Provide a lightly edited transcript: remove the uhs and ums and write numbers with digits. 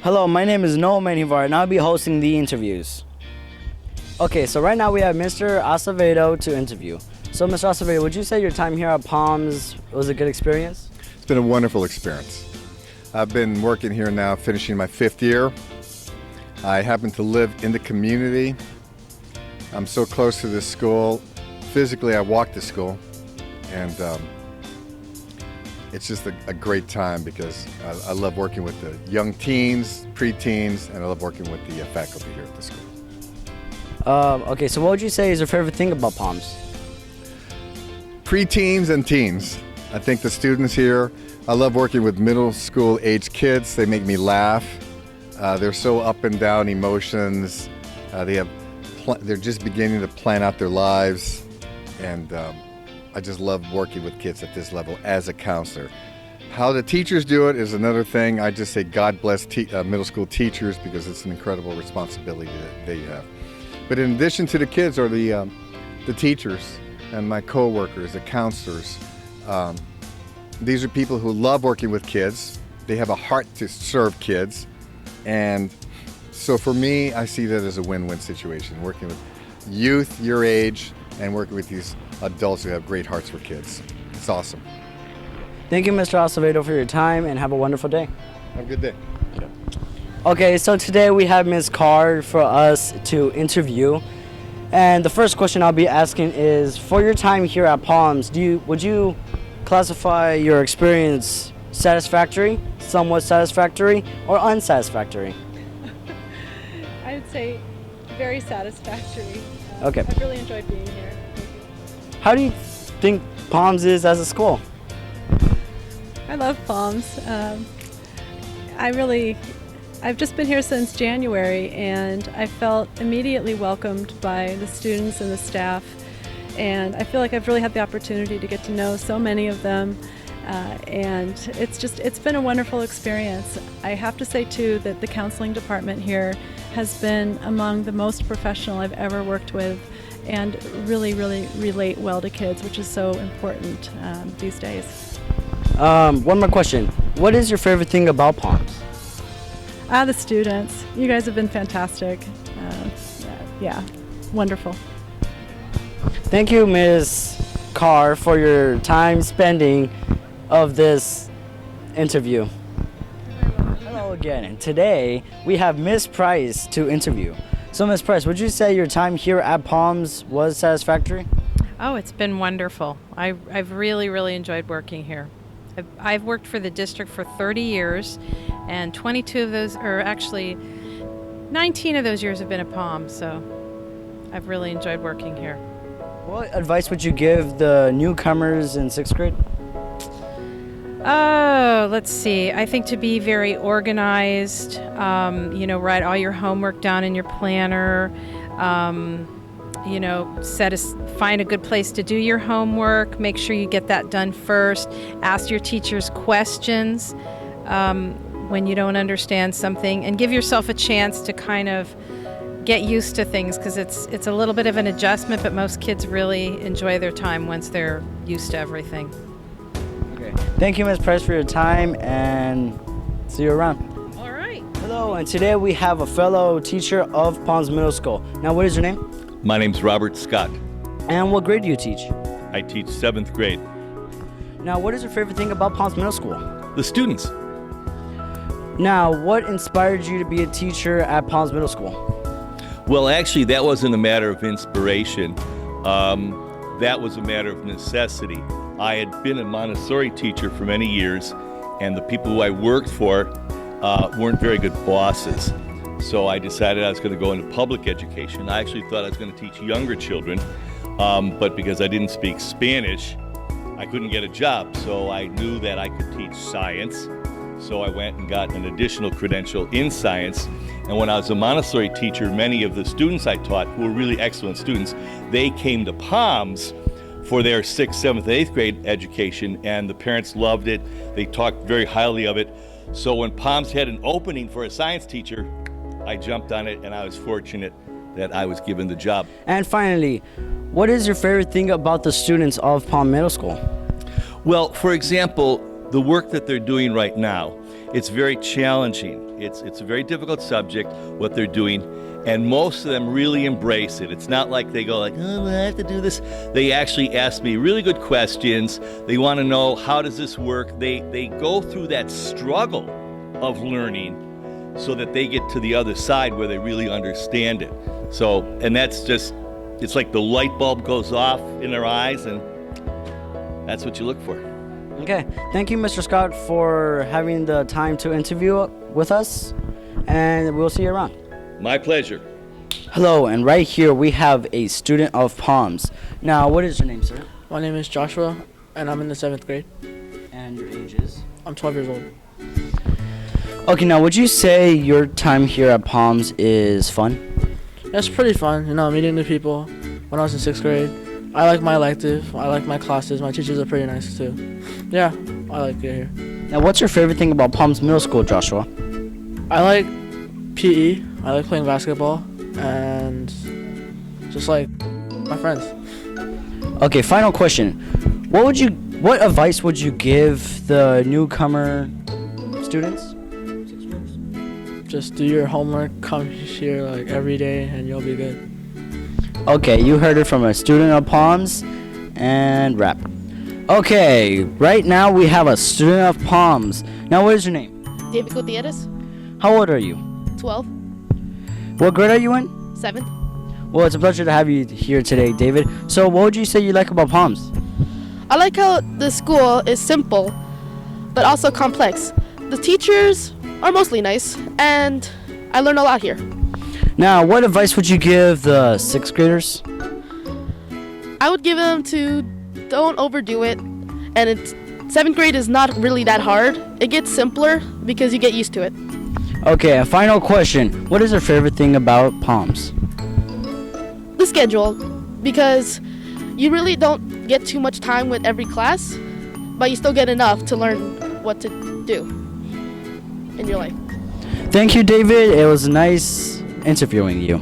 Hello, my name is Noah Manivar, and I'll be hosting the interviews. Okay, so right now we have Mr. Acevedo to interview. So, Mr. Acevedo, would you say your time here at Palms was a good experience? It's been a wonderful experience. I've been working here now, finishing my 5th year. I happen to live in the community. I'm so close to this school. Physically, I walk to school, and it's just a great time because I love working with the young teens, preteens, and I love working with the faculty here at the school. Okay, so what would you say is your favorite thing about Palms? Preteens and teens. I think the students here, I love working with middle school age kids. They make me laugh. They're so up and down emotions. They're just beginning to plan out their lives, and I just love working with kids at this level as a counselor. How the teachers do it is another thing. I just say God bless middle school teachers because it's an incredible responsibility that they have. But in addition to the kids are the teachers and my co-workers, the counselors. These are people who love working with kids. They have a heart to serve kids. And so for me, I see that as a win-win situation, working with youth your age and working with these adults who have great hearts for kids. It's awesome. Thank you, Mr. Acevedo, for your time, and have a wonderful day. Have a good day. Yeah. Okay, so today we have Ms. Carr for us to interview. And the first question I'll be asking is, for your time here at Palms, would you classify your experience satisfactory, somewhat satisfactory, or unsatisfactory? I would say very satisfactory. Okay. I've really enjoyed being here. Thank you. How do you think Palms is as a school? I love Palms. I've just been here since January, and I felt immediately welcomed by the students and the staff, and I feel like I've really had the opportunity to get to know so many of them, and it's been a wonderful experience. I have to say too that the counseling department here has been among the most professional I've ever worked with, and really relate well to kids, which is so important these days. One more question. What is your favorite thing about Palms? The students. You guys have been fantastic. Yeah, wonderful. Thank you, Ms. Carr, for your time spending of this interview. Hello again, and today we have Ms. Price to interview. So, Ms. Price, would you say your time here at Palms was satisfactory? Oh, it's been wonderful. I've really enjoyed working here. I've worked for the district for 30 years, and 22 of those, or actually 19 of those years have been at Palms, so I've really enjoyed working here. What advice would you give the newcomers in 6th grade? Oh, let's see. I think to be very organized, write all your homework down in your planner, find a good place to do your homework, make sure you get that done first, ask your teachers questions when you don't understand something, and give yourself a chance to kind of get used to things, because it's a little bit of an adjustment, but most kids really enjoy their time once they're used to everything. Okay. Thank you, Ms. Price, for your time, and see you around. All right. Hello, and today we have a fellow teacher of Palms Middle School. Now, what is your name? My name's Robert Scott. And what grade do you teach? I teach 7th grade. Now, what is your favorite thing about Palms Middle School? The students. Now, what inspired you to be a teacher at Palms Middle School? Well, actually, that wasn't a matter of inspiration. That was a matter of necessity. I had been a Montessori teacher for many years, and the people who I worked for weren't very good bosses. So I decided I was going to go into public education. I actually thought I was going to teach younger children, but because I didn't speak Spanish, I couldn't get a job. So I knew that I could teach science. So I went and got an additional credential in science. And when I was a Montessori teacher, many of the students I taught, who were really excellent students, they came to Palms for their 6th, 7th, 8th grade education, and the parents loved it. They talked very highly of it. So when Palms had an opening for a science teacher, I jumped on it, and I was fortunate that I was given the job. And finally, what is your favorite thing about the students of Palm Middle School? Well, for example, the work that they're doing right now. It's very challenging. It's a very difficult subject, what they're doing, and most of them really embrace it. It's not like they go like, oh, I have to do this. They actually ask me really good questions. They want to know, how does this work? They go through that struggle of learning so that they get to the other side where they really understand it. So, and that's just, it's like the light bulb goes off in their eyes, and that's what you look for. Okay, thank you, Mr. Scott, for having the time to interview with us, and we'll see you around. My pleasure. Hello, and right here we have a student of Palms. Now, what is your name, sir? My name is Joshua, and I'm in the 7th grade. And your age is? I'm 12 years old. Okay, now would you say your time here at Palms is fun? It's pretty fun, meeting new people. When I was in 6th grade, I like my elective. I like my classes. My teachers are pretty nice too. Yeah, I like it here. Now, what's your favorite thing about Palms Middle School, Joshua? I like PE. I like playing basketball, and just like my friends. Okay, final question. What advice would you give the newcomer students? Just do your homework, come here like every day, and you'll be good. Okay, you heard it from a student of Palms, and wrap. Okay, right now we have a student of Palms. Now, what is your name? David Gutierrez, How old are you? 12, What grade are you in? 7th. Well, it's a pleasure to have you here today, David. So, what would you say you like about Palms? I like how the school is simple, but also complex. The teachers are mostly nice, and I learn a lot here. Now, what advice would you give the 6th graders? I would give them to don't overdo it, and 7th grade is not really that hard. It gets simpler because you get used to it. Okay, a final question. What is your favorite thing about Palms? The schedule, because you really don't get too much time with every class, but you still get enough to learn what to do in your life. Thank you, David. It was nice interviewing you.